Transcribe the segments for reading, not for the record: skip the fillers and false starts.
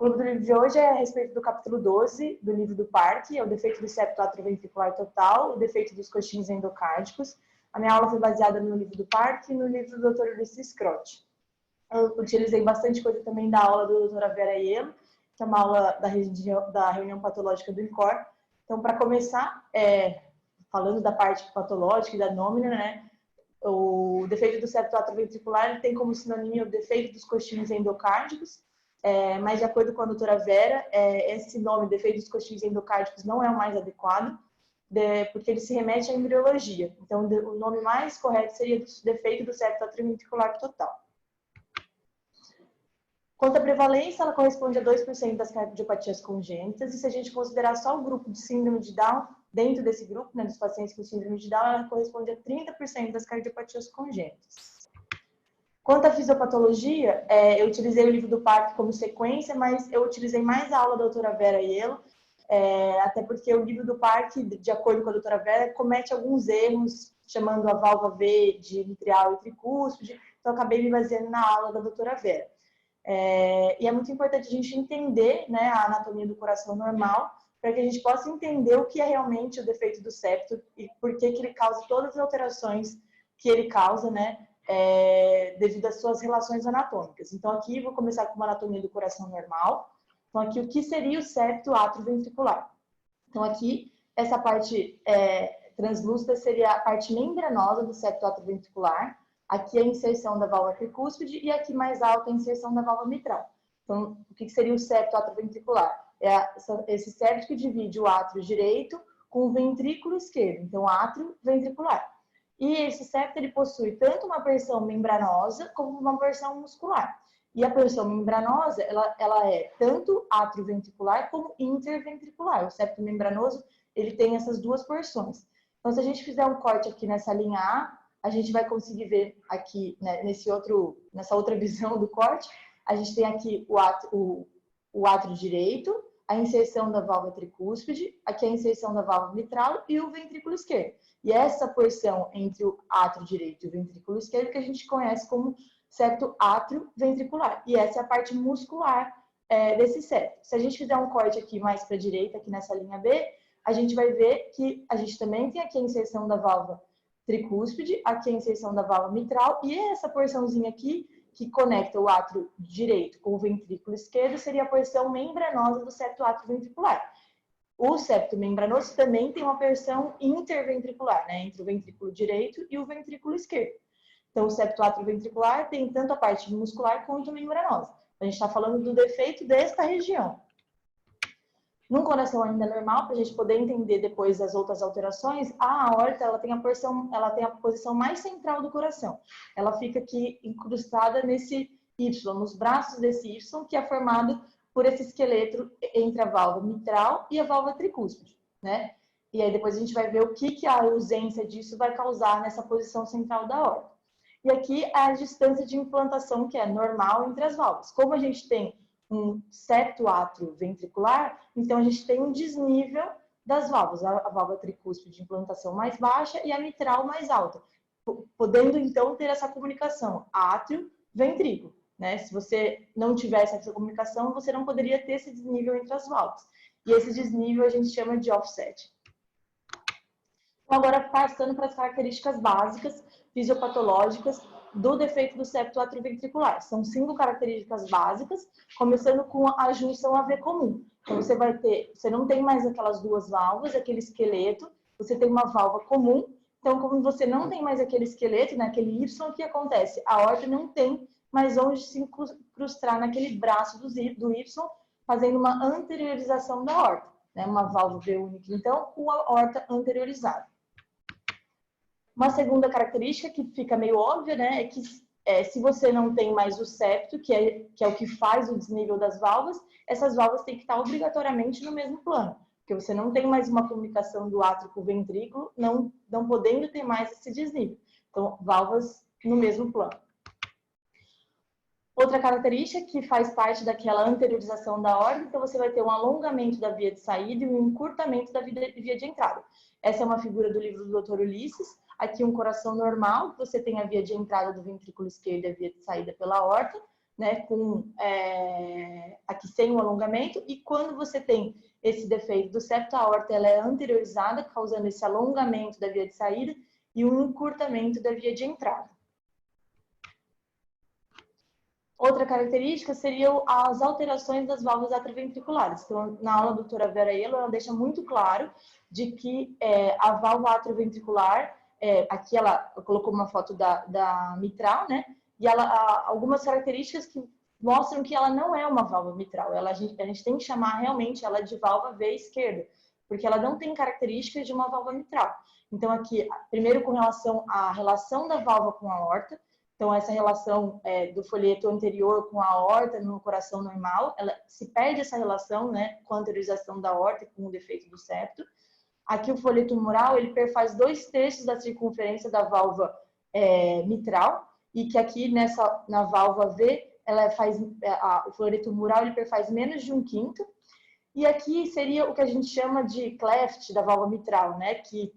clube do livro de hoje é a respeito do capítulo 12 do livro do Parque, é o defeito do septo atrioventricular total, o defeito dos coxins endocárdicos. A minha aula foi baseada no livro do Parque e no livro do Dr. Ulisses Scrotti. Eu utilizei bastante coisa também da aula da doutora Vera Iello, que é uma aula da reunião patológica do INCOR. Então, para começar, falando da parte patológica e da nômina, né? O defeito do septo atrioventricular tem como sinônimo o defeito dos coxins endocárdicos, mas de acordo com a doutora Vera, esse nome, defeito dos coxins endocárdicos, não é o mais adequado, porque ele se remete à embriologia. Então, o nome mais correto seria defeito do septo atrioventricular total. Quanto à prevalência, ela corresponde a 2% das cardiopatias congênitas, e se a gente considerar só o grupo de síndrome de Down, dentro desse grupo, né, dos pacientes com síndrome de Down, ela corresponde a 30% das cardiopatias congênitas. Quanto à fisiopatologia, eu utilizei o livro do Parque como sequência, mas eu utilizei mais a aula da doutora Vera Iello, até porque o livro do Parque, de acordo com a doutora Vera, comete alguns erros, chamando a válvula V de mitrial e tricúspide, então eu acabei me baseando na aula da doutora Vera. E é muito importante a gente entender, né, a anatomia do coração normal, para que a gente possa entender o que é realmente o defeito do septo e por que ele causa todas as alterações que ele causa, né, devido às suas relações anatômicas. Então, aqui vou começar com uma anatomia do coração normal. Então, aqui o que seria o septo atrioventricular? Então, aqui, essa parte translúcida seria a parte membranosa do septo atrioventricular. Aqui a inserção da válvula tricúspide e aqui mais alta a inserção da válvula mitral. Então, o que seria o septo atrioventricular? Esse septo que divide o átrio direito com o ventrículo esquerdo, então átrio ventricular. E esse septo ele possui tanto uma porção membranosa como uma porção muscular. E a porção membranosa, ela é tanto atrioventricular como interventricular. O septo membranoso, ele tem essas duas porções. Então, se a gente fizer um corte aqui nessa linha A gente vai conseguir ver aqui, né, nessa outra visão do corte, a gente tem aqui o átrio direito, a inserção da válvula tricúspide, aqui a inserção da válvula mitral e o ventrículo esquerdo. E essa porção entre o átrio direito e o ventrículo esquerdo que a gente conhece como septo atrioventricular. E essa é a parte muscular desse septo. Se a gente fizer um corte aqui mais para a direita, aqui nessa linha B, a gente vai ver que a gente também tem aqui a inserção da válvula tricúspide, aqui a inserção da válvula mitral, e essa porçãozinha aqui, que conecta o átrio direito com o ventrículo esquerdo, seria a porção membranosa do septo atrioventricular. O septo membranoso também tem uma porção interventricular, né, entre o ventrículo direito e o ventrículo esquerdo. Então, o septo atrioventricular tem tanto a parte muscular quanto a membranosa. A gente está falando do defeito desta região. Num coração ainda normal, para a gente poder entender depois as outras alterações, a aorta ela tem a posição mais central do coração. Ela fica aqui incrustada nesse Y, nos braços desse Y, que é formado por esse esqueleto entre a válvula mitral e a válvula tricúspide, né? E aí depois a gente vai ver o que a ausência disso vai causar nessa posição central da aorta. E aqui a distância de implantação, que é normal entre as válvulas. Como a gente tem um septo atrioventricular, então a gente tem um desnível das válvulas, a válvula tricúspide de implantação mais baixa e a mitral mais alta, podendo então ter essa comunicação átrio-ventrículo, né? Se você não tivesse essa comunicação, você não poderia ter esse desnível entre as válvulas. E esse desnível a gente chama de offset. Então, agora passando para as características básicas fisiopatológicas do defeito do septo atrioventricular. São 5 características básicas, começando com a junção AV comum. Então, você não tem mais aquelas duas válvulas, aquele esqueleto, você tem uma válvula comum. Então, como você não tem mais aquele esqueleto, né, aquele Y, o que acontece? A aorta não tem mais onde se incrustar naquele braço do Y, fazendo uma anteriorização da aorta, né, uma válvula V única, então, com a aorta anteriorizada. Uma segunda característica que fica meio óbvia, né, é que se você não tem mais o septo, que é o que faz o desnível das válvulas, essas válvulas têm que estar obrigatoriamente no mesmo plano, porque você não tem mais uma comunicação do átrio com o ventrículo, não podendo ter mais esse desnível. Então, válvulas no mesmo plano. Outra característica que faz parte daquela anteriorização da aorta, então você vai ter um alongamento da via de saída e um encurtamento da via de entrada. Essa é uma figura do livro do Dr. Ulisses. Aqui um coração normal, você tem a via de entrada do ventrículo esquerdo e a via de saída pela aorta, né, aqui sem o alongamento, e quando você tem esse defeito do septo, a aorta ela é anteriorizada, causando esse alongamento da via de saída e um encurtamento da via de entrada. Outra característica seriam as alterações das válvulas atrioventriculares. Então, na aula da doutora Vera Elo, ela deixa muito claro de que a válvula atrioventricular, aqui ela colocou uma foto da mitral, né? E ela, algumas características que mostram que ela não é uma válvula mitral. A gente tem que chamar realmente ela de válvula V esquerda, porque ela não tem características de uma válvula mitral. Então, aqui, primeiro com relação à relação da válvula com a aorta. Então, essa relação do folheto anterior com a aorta no coração normal, ela se perde essa relação, né, com a anteriorização da aorta e com o defeito do septo. Aqui o folheto mural, ele perfaz 2/3 da circunferência da válvula mitral, e que aqui na válvula V, o folheto mural ele perfaz menos de 1/5. E aqui seria o que a gente chama de cleft da válvula mitral, né, que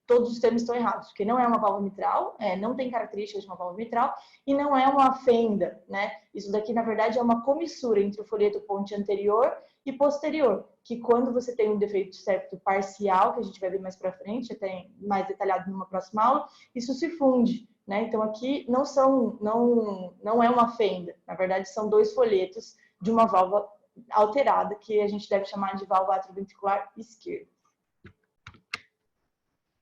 todos os termos estão errados, porque não é uma válvula mitral, não tem características de uma válvula mitral, e não é uma fenda, né? Isso daqui, na verdade, é uma comissura entre o folheto ponte anterior e posterior, que quando você tem um defeito de septo parcial, que a gente vai ver mais para frente, até mais detalhado numa próxima aula, isso se funde, né? Então, aqui não é uma fenda, na verdade, são 2 folhetos de uma válvula alterada, que a gente deve chamar de válvula atrioventricular esquerda.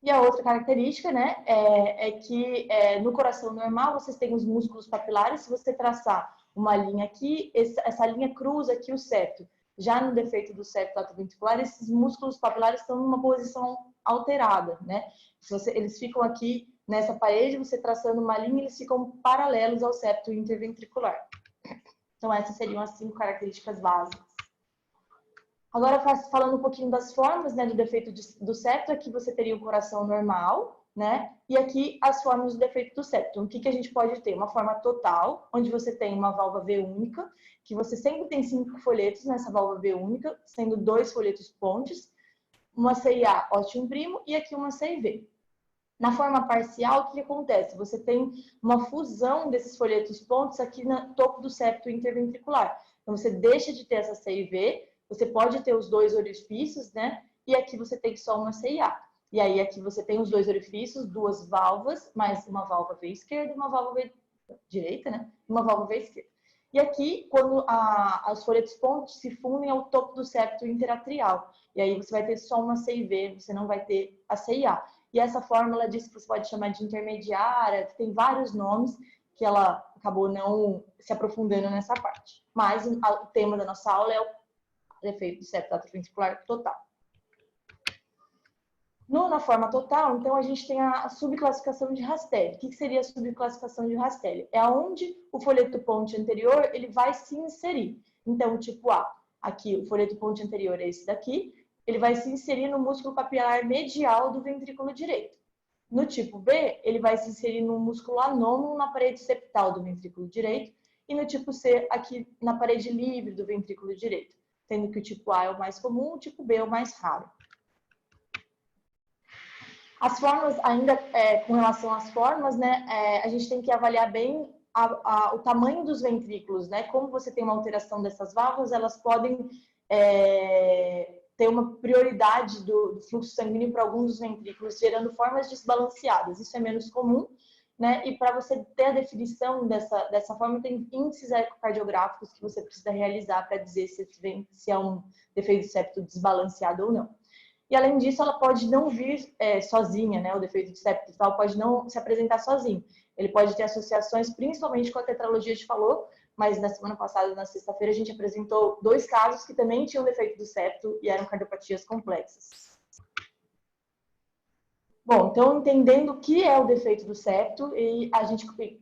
E a outra característica, né, é que no coração normal vocês têm os músculos papilares. Se você traçar uma linha aqui, essa linha cruza aqui o septo. Já no defeito do septo atrioventricular, esses músculos papilares estão numa posição alterada, né? Eles ficam aqui nessa parede, você traçando uma linha, eles ficam paralelos ao septo interventricular. Então, essas seriam as 5 características básicas. Agora, falando um pouquinho das formas, né, do defeito do septo, aqui você teria o coração normal, né? E aqui as formas do defeito do septo. Então, o que a gente pode ter? Uma forma total, onde você tem uma válvula V única, que você sempre tem 5 folhetos nessa válvula V única, sendo 2 folhetos pontes, uma CIA ótimo primo e aqui uma CIV. Na forma parcial, o que acontece? Você tem uma fusão desses folhetos pontes aqui no topo do septo interventricular. Então, você deixa de ter essa CIV, você pode ter os 2 orifícios, né? E aqui você tem só uma CIA. E aí aqui você tem os 2 orifícios, 2 válvulas, mais uma válvula V esquerda e uma válvula V direita, né? Uma válvula V esquerda. E aqui, quando os folhetos pontes se fundem ao topo do septo interatrial. E aí você vai ter só uma CIV, você não vai ter a CIA. E essa fórmula diz que você pode chamar de intermediária, tem vários nomes que ela acabou não se aprofundando nessa parte. Mas o tema da nossa aula é o defeito do septo atrioventricular total. Na forma total, então, a gente tem a subclassificação de Rastelli. O que seria a subclassificação de Rastelli? É onde o folheto ponte anterior ele vai se inserir. Então, o tipo A, aqui, o folheto ponte anterior é esse daqui, ele vai se inserir no músculo papilar medial do ventrículo direito. No tipo B, ele vai se inserir no músculo anômalo na parede septal do ventrículo direito. E no tipo C, aqui na parede livre do ventrículo direito. Sendo que o tipo A é o mais comum, o tipo B é o mais raro. As formas, ainda com relação às formas, né, a gente tem que avaliar bem o tamanho dos ventrículos, né? Como você tem uma alteração dessas válvulas, elas podem ter uma prioridade do fluxo sanguíneo para alguns dos ventrículos, gerando formas desbalanceadas. Isso é menos comum, né? E para você ter a definição dessa forma, tem índices ecocardiográficos que você precisa realizar para dizer se é um defeito de septo desbalanceado ou não. E além disso, ela pode não vir sozinha, né? O defeito de septo tal pode não se apresentar sozinho. Ele pode ter associações, principalmente com a tetralogia de Fallot, mas na semana passada, na sexta-feira, a gente apresentou 2 casos que também tinham defeito do septo e eram cardiopatias complexas. Bom, então, entendendo o que é o defeito do septo e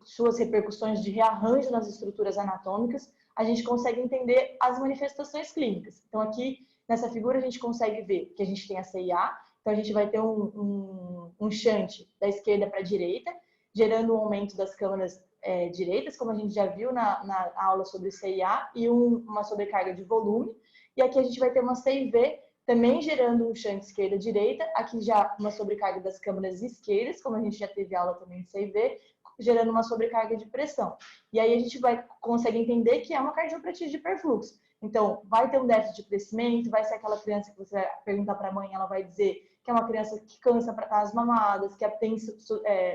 suas repercussões de rearranjo nas estruturas anatômicas, a gente consegue entender as manifestações clínicas. Então, aqui, nessa figura, a gente consegue ver que a gente tem a CIA, então a gente vai ter um shunt da esquerda para a direita, gerando um aumento das câmaras direitas, como a gente já viu na aula sobre CIA, e uma sobrecarga de volume. E aqui a gente vai ter uma CIV, também gerando um shunt esquerda-direita, aqui já uma sobrecarga das câmaras esquerdas, como a gente já teve aula também de CIV, gerando uma sobrecarga de pressão. E aí a gente consegue entender que é uma cardiopatia de hiperfluxo. Então, vai ter um déficit de crescimento, vai ser aquela criança que você vai perguntar para a mãe, ela vai dizer que é uma criança que cansa para estar as mamadas, que tem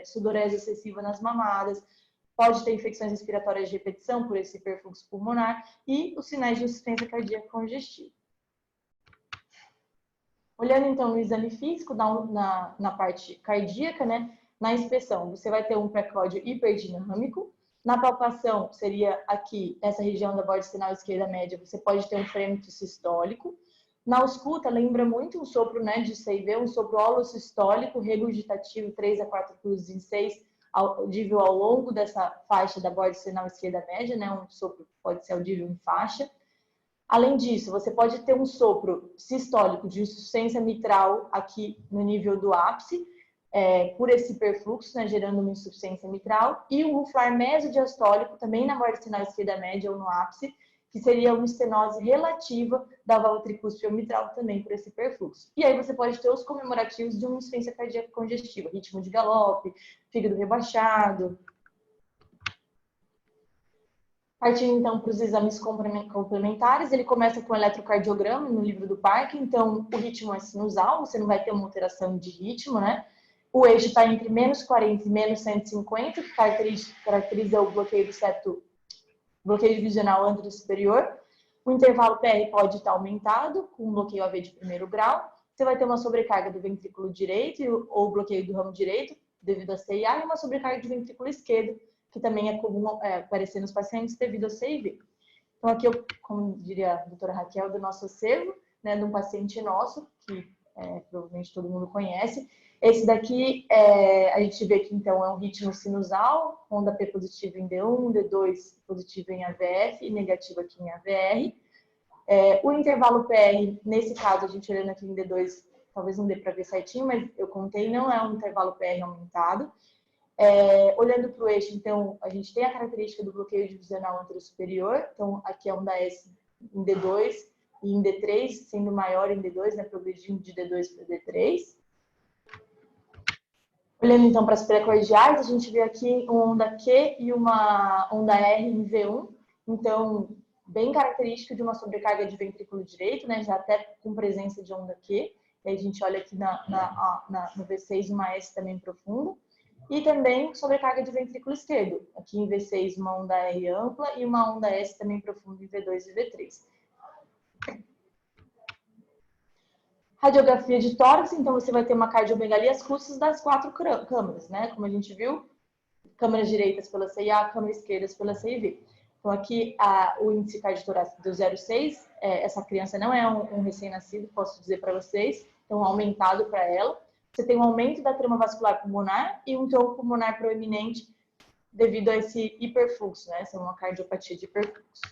sudorese excessiva nas mamadas, pode ter infecções respiratórias de repetição por esse hiperfluxo pulmonar e os sinais de insuficiência cardíaca congestiva. Olhando então no exame físico, na parte cardíaca, né, na inspeção, você vai ter um pré-córdio hiperdinâmico. Na palpação, seria aqui, essa região da borda sinal esquerda média, você pode ter um frêmito sistólico. Na ausculta, lembra muito um sopro, né, de CIV, um sopro holossistólico, regurgitativo, 3 a 4 cruzes em 6, audível ao longo dessa faixa da borda sinal esquerda média, né, um sopro pode ser audível em faixa. Além disso, você pode ter um sopro sistólico de insuficiência mitral aqui no nível do ápice, por esse hiperfluxo, né, gerando uma insuficiência mitral, e um ruflar mesodiastólico também na borda sinal esquerda média ou no ápice, que seria uma estenose relativa da válvula tricúspide mitral também por esse hiperfluxo. E aí você pode ter os comemorativos de uma insuficiência cardíaca congestiva, ritmo de galope, fígado rebaixado. Partindo então para os exames complementares, ele começa com o eletrocardiograma no livro do Parque, então o ritmo é sinusal, você não vai ter uma alteração de ritmo, né? O eixo está entre menos 40 e menos 150, que caracteriza o bloqueio do septo, bloqueio divisional antero superior. O intervalo PR pode estar aumentado, com bloqueio AV de primeiro grau. Você vai ter uma sobrecarga do ventrículo direito ou bloqueio do ramo direito, devido à CIA, e uma sobrecarga do ventrículo esquerdo, que também é comum aparecer nos pacientes devido ao CIV. Então, aqui, como diria a doutora Raquel, do nosso acervo, né, de um paciente nosso, que provavelmente todo mundo conhece. Esse daqui, a gente vê que, então, é um ritmo sinusal, onda P positiva em D1, D2 positiva em AVF e negativa aqui em AVR. O intervalo PR, nesse caso, a gente olhando aqui em D2, talvez não dê para ver certinho, mas eu contei, não é um intervalo PR aumentado. Olhando para o eixo, então, a gente tem a característica do bloqueio divisional antero superior, então aqui é onda S em D2 e em D3, sendo maior em D2, né, progredindo de D2 para D3. Olhando então para as pré-cordiais, a gente vê aqui uma onda Q e uma onda R em V1, então bem característico de uma sobrecarga de ventrículo direito, né, já até com presença de onda Q, e aí a gente olha aqui no V6 uma S também profunda. E também sobrecarga de ventrículo esquerdo. Aqui em V6, uma onda R ampla e uma onda S também profunda em V2 e V3. Radiografia de tórax, então você vai ter uma cardiomegalia às custas das 4 câmaras, né? Como a gente viu, câmaras direitas pela CIA, câmaras esquerdas pela CIV. Então aqui o índice cardiotorácico do 0,6, essa criança não é um recém-nascido, posso dizer para vocês, então aumentado para ela. Você tem um aumento da trama vascular pulmonar e um tronco pulmonar proeminente devido a esse hiperfluxo, né? Essa é uma cardiopatia de hiperfluxo.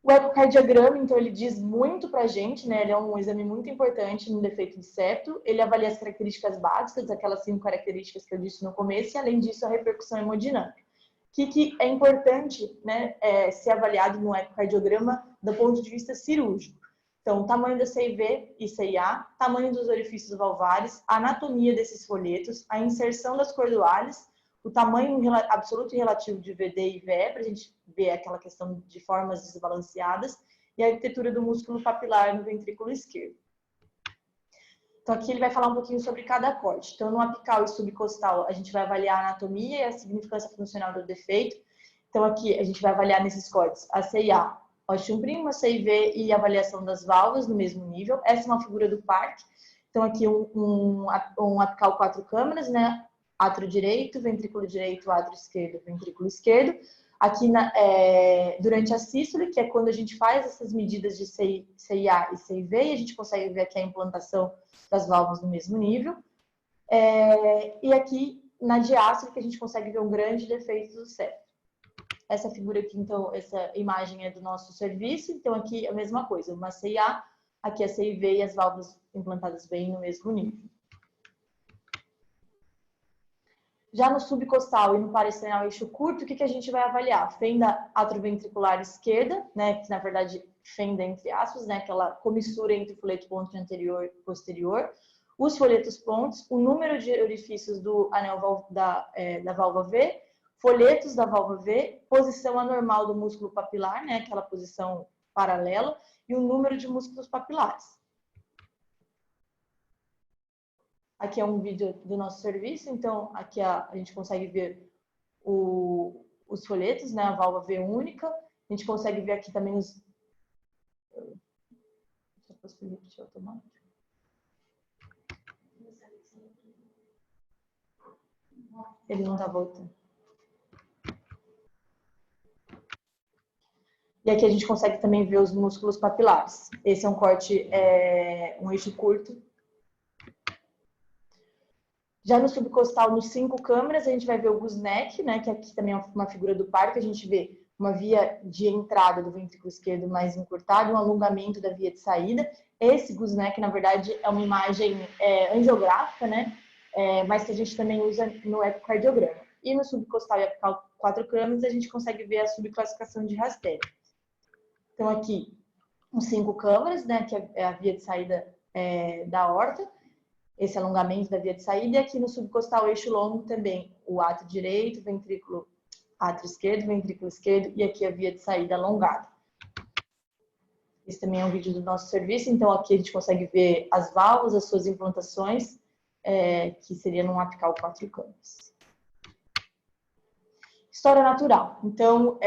O ecocardiograma, então, ele diz muito pra gente, né? Ele é um exame muito importante no defeito de septo. Ele avalia as características básicas, aquelas 5 características que eu disse no começo, e além disso, a repercussão hemodinâmica. O que é importante, né, ser avaliado no ecocardiograma do ponto de vista cirúrgico. Então, tamanho da CIV e CIA, tamanho dos orifícios valvares, a anatomia desses folhetos, a inserção das cordoalhas, o tamanho absoluto e relativo de VD e VE, para a gente ver aquela questão de formas desbalanceadas, e a arquitetura do músculo papilar no ventrículo esquerdo. Então, aqui ele vai falar um pouquinho sobre cada corte. Então, no apical e subcostal, a gente vai avaliar a anatomia e a significância funcional do defeito. Então, aqui a gente vai avaliar nesses cortes a CIA, Ostium-primo, a CIV e a avaliação das válvulas no mesmo nível. Essa é uma figura do Parque. Então, aqui um apical 4 câmaras, né? Átrio direito, ventrículo direito, átrio esquerdo, ventrículo esquerdo. Aqui, durante a sístole, que é quando a gente faz essas medidas de CIA e CIV, e a gente consegue ver aqui a implantação das válvulas no mesmo nível. E aqui, na diástole, que a gente consegue ver um grande defeito do septo. Essa figura aqui, então, essa imagem é do nosso serviço. Então, aqui a mesma coisa, uma CIA, aqui a CIV e as válvulas implantadas bem no mesmo nível. Já no subcostal e no parasternal eixo curto, o que a gente vai avaliar? Fenda atroventricular esquerda, né, que na verdade fenda entre aspas, né, aquela comissura entre o folheto ponto anterior e posterior. os folhetos pontes, o número de orifícios do anel da válvula V, folhetos da válvula V, posição anormal do músculo papilar, né, aquela posição paralela, e o número de músculos papilares. Aqui é um vídeo do nosso serviço, então aqui a gente consegue ver os folhetos, né, a válvula V única. A gente consegue ver aqui também os... Ele não está voltando. E aqui a gente consegue também ver os músculos papilares. Esse é um corte, um eixo curto. Já no subcostal, nos 5 câmeras, a gente vai ver o gooseneck, né, que aqui também é uma figura do par, que a gente vê uma via de entrada do ventrículo esquerdo mais encurtada, um alongamento da via de saída. Esse gooseneck, na verdade, é uma imagem angiográfica, né, mas que a gente também usa no ecocardiograma. E no subcostal e apical 4 câmeras, a gente consegue ver a subclassificação de Raster. Então, aqui, os 5 câmeras, né, que é a via de saída da aorta, esse alongamento da via de saída, e aqui no subcostal eixo longo também o átrio direito, ventrículo, átrio esquerdo, ventrículo esquerdo, e aqui a via de saída alongada. Esse também é um vídeo do nosso serviço, então aqui a gente consegue ver as válvulas, as suas implantações, que seria num apical 4 câmeras. História natural. Então,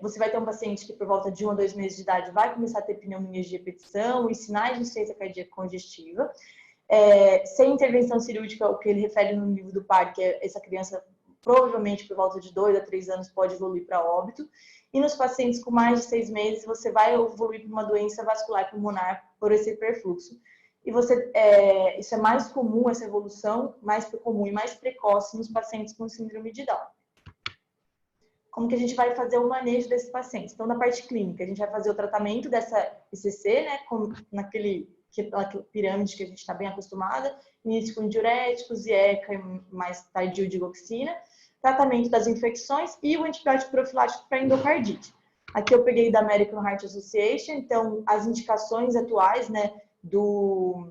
você vai ter um paciente que por volta de 1 a 2 meses de idade vai começar a ter pneumonias de repetição e sinais de insuficiência cardíaca congestiva. Sem intervenção cirúrgica, o que ele refere no livro do par, que essa criança provavelmente por volta de 2 a 3 anos pode evoluir para óbito. E nos pacientes com mais de 6 meses, você vai evoluir para uma doença vascular pulmonar por esse hiperfluxo. E isso é mais comum, essa evolução, mais comum e mais precoce nos pacientes com síndrome de Down. Como que a gente vai fazer o manejo desses pacientes? Então, na parte clínica, a gente vai fazer o tratamento dessa ICC, né, naquela pirâmide que a gente está bem acostumada, início com diuréticos, IECA e mais tardio digoxina, tratamento das infecções e o antibiótico profilático para endocardite. Aqui eu peguei da American Heart Association, então as indicações atuais, né, do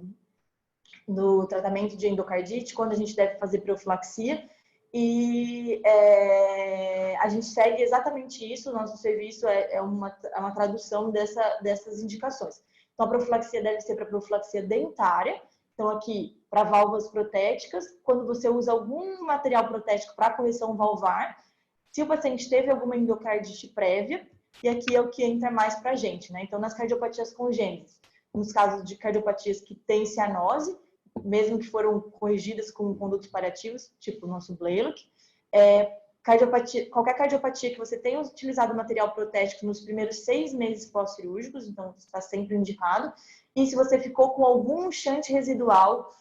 tratamento de endocardite, quando a gente deve fazer profilaxia, e a gente segue exatamente isso, o nosso serviço é uma tradução dessas indicações. Então, a profilaxia deve ser para profilaxia dentária, então aqui, para válvulas protéticas, quando você usa algum material protético para correção valvar, se o paciente teve alguma endocardite prévia, e aqui é o que entra mais para a gente, né? Então, nas cardiopatias congênitas, nos casos de cardiopatias que têm cianose, mesmo que foram corrigidas com condutos paliativos, tipo o nosso Blaylock, qualquer cardiopatia que você tenha utilizado material protético nos primeiros 6 meses pós-cirúrgicos, então está sempre indicado, e se você ficou com algum shunt residual,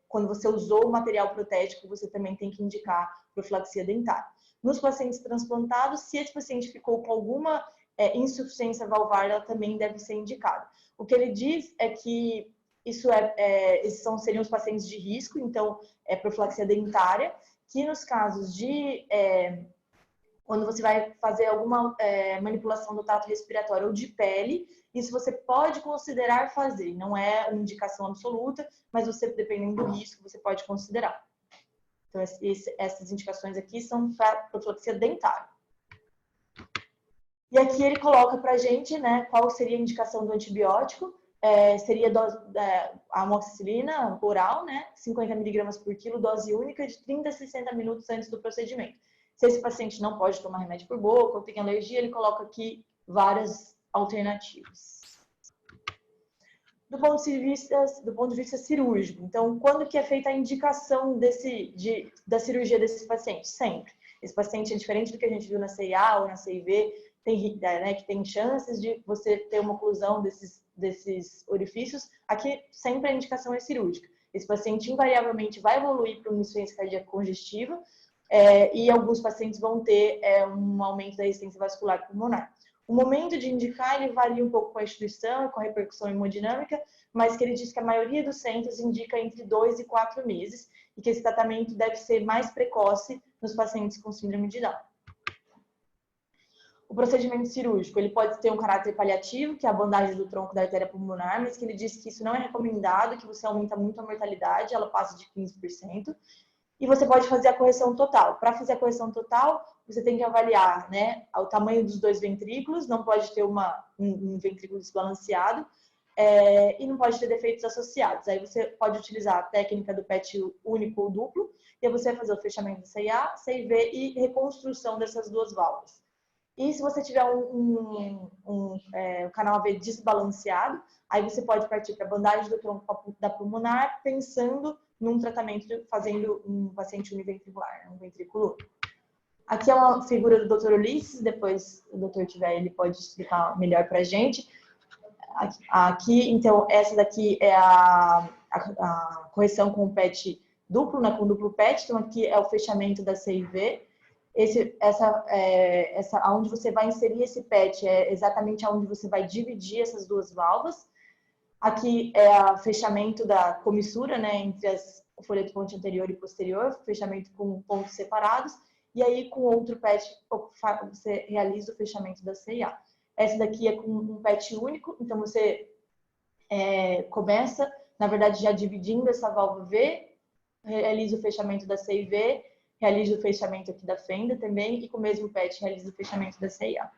quando você usou o material protético, você também tem que indicar profilaxia dentária. Nos pacientes transplantados, se esse paciente ficou com alguma insuficiência valvar, ela também deve ser indicada. O que ele diz é que esses seriam os pacientes de risco, então profilaxia dentária, que nos casos de quando você vai fazer alguma manipulação do trato respiratório ou de pele, isso você pode considerar fazer, não é uma indicação absoluta, mas você, dependendo do risco, você pode considerar. Então, essas indicações aqui são para profilaxia dentária. E aqui ele coloca para a gente, né, qual seria a indicação do antibiótico. Seria a amoxicilina oral, né, 50 mg por quilo, dose única de 30 a 60 minutos antes do procedimento. Se esse paciente não pode tomar remédio por boca ou tem alergia, ele coloca aqui várias alternativas. Do ponto de vista cirúrgico, então, quando que é feita a indicação da cirurgia desse paciente? Sempre. Esse paciente é diferente do que a gente viu na CIA ou na CIV, que tem chances de você ter uma oclusão desses orifícios. Aqui, sempre a indicação é cirúrgica. Esse paciente, invariavelmente, vai evoluir para uma insuficiência cardíaca congestiva e alguns pacientes vão ter um aumento da resistência vascular pulmonar. O momento de indicar, ele varia um pouco com a instituição, com a repercussão hemodinâmica, mas que ele diz que a maioria dos centros indica entre 2 e 4 meses e que esse tratamento deve ser mais precoce nos pacientes com síndrome de Down. O procedimento cirúrgico, ele pode ter um caráter paliativo, que é a bandagem do tronco da artéria pulmonar, mas que ele diz que isso não é recomendado, que você aumenta muito a mortalidade, ela passa de 15%. E você pode fazer a correção total. Para fazer a correção total, você tem que avaliar, né, o tamanho dos dois ventrículos, não pode ter um ventrículo desbalanceado, e não pode ter defeitos associados. Aí você pode utilizar a técnica do PET único ou duplo, e aí você vai fazer o fechamento da CIA, CIV e reconstrução dessas duas válvulas. E se você tiver um canal AV desbalanceado, aí você pode partir para a bandagem do tronco da pulmonar, pensando num tratamento fazendo um paciente univentricular, um ventrículo. Aqui é uma figura do Dr. Ulisses, depois o doutor tiver, ele pode explicar melhor para a gente. Aqui, então, essa daqui é a correção com o PET duplo, né, com duplo PET. Então, aqui é o fechamento da CIV. Onde você vai inserir esse PET é exatamente onde você vai dividir essas duas válvulas. Aqui é o fechamento da comissura, né, entre o folheto ponte anterior e posterior, fechamento com pontos separados. E aí, com outro PET, você realiza o fechamento da CIA. Essa daqui é com um PET único, então você começa, na verdade, já dividindo essa válvula V, realiza o fechamento da CIV, realiza o fechamento aqui da fenda também, e com o mesmo PET realiza o fechamento da CIA.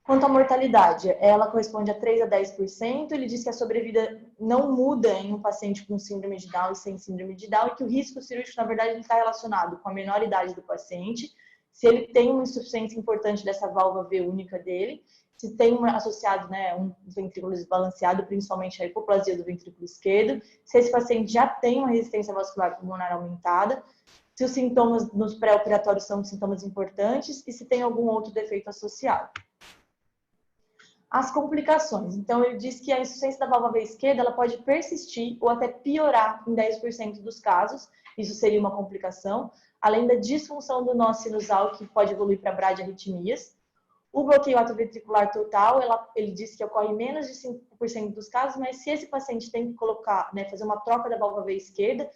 Quanto à mortalidade, ela corresponde a 3 a 10%. Ele diz que a sobrevida não muda em um paciente com síndrome de Down e sem síndrome de Down, e que o risco cirúrgico, na verdade, está relacionado com a menor idade do paciente, se ele tem uma insuficiência importante dessa válvula V única dele, se tem associado, né, um ventrículo desbalanceado, principalmente a hipoplasia do ventrículo esquerdo, se esse paciente já tem uma resistência vascular pulmonar aumentada, se os sintomas nos pré-operatórios são sintomas importantes e se tem algum outro defeito associado. As complicações. Então, ele diz que a insuficiência da válvula V esquerda ela pode persistir ou até piorar em 10% dos casos. Isso seria uma complicação. Além da disfunção do nó sinusal, que pode evoluir para bradiarritmias. O bloqueio atrioventricular total, ele diz que ocorre em menos de 5% dos casos, mas se esse paciente tem que colocar, né, fazer uma troca da válvula V esquerda,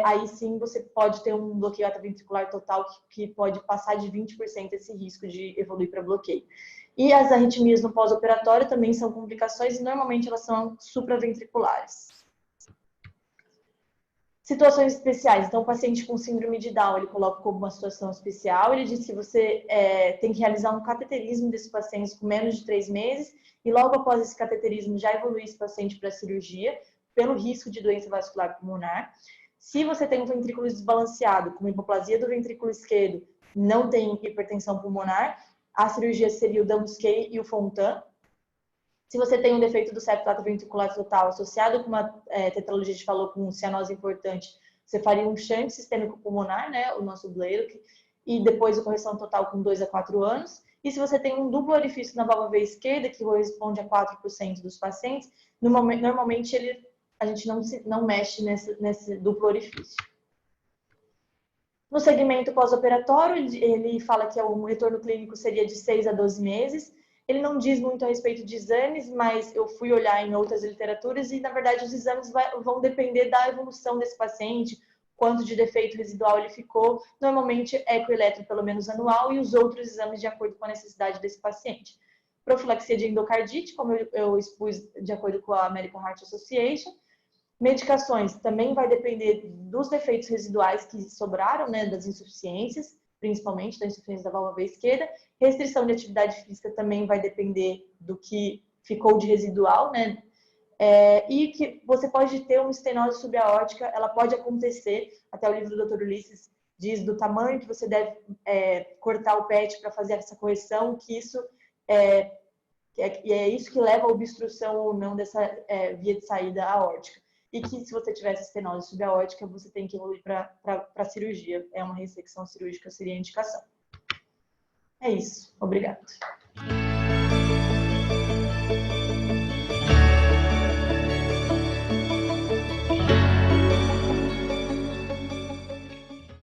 aí sim você pode ter um bloqueio atrioventricular total que pode passar de 20% esse risco de evoluir para bloqueio. E as arritmias no pós-operatório também são complicações e normalmente elas são supraventriculares. Situações especiais. Então, o paciente com síndrome de Down, ele coloca como uma situação especial. Ele diz que você tem que realizar um cateterismo desse paciente com menos de 3 meses e logo após esse cateterismo já evoluir esse paciente para a cirurgia pelo risco de doença vascular pulmonar. Se você tem um ventrículo desbalanceado, como hipoplasia do ventrículo esquerdo, não tem hipertensão pulmonar, a cirurgia seria o Dambusquet e o Fontan. Se você tem um defeito do septo atrioventricular total associado com uma tetralogia de Fallot com cianose importante, você faria um shunt sistêmico pulmonar, né, o nosso Blalock, e depois a correção total com 2 a 4 anos. E se você tem um duplo orifício na válvula V esquerda, que corresponde a 4% dos pacientes, normalmente a gente não mexe nesse duplo orifício. No segmento pós-operatório, ele fala que o retorno clínico seria de 6 a 12 meses. Ele não diz muito a respeito de exames, mas eu fui olhar em outras literaturas e, na verdade, os exames vão depender da evolução desse paciente, quanto de defeito residual ele ficou. Normalmente, ecoeletro pelo menos anual e os outros exames de acordo com a necessidade desse paciente. Profilaxia de endocardite, como eu expus de acordo com a American Heart Association. Medicações também vai depender dos defeitos residuais que sobraram, né, das insuficiências, principalmente da insuficiência da válvula V esquerda. Restrição de atividade física também vai depender do que ficou de residual, né? E que você pode ter uma estenose subaórtica, ela pode acontecer, até o livro do Dr. Ulisses diz do tamanho que você deve cortar o PET para fazer essa correção, que isso é isso que leva à obstrução ou não dessa via de saída aórtica. E que se você tivesse estenose subaórtica, você tem que evoluir para a cirurgia. É uma ressecção cirúrgica, seria a indicação. É isso. Obrigada.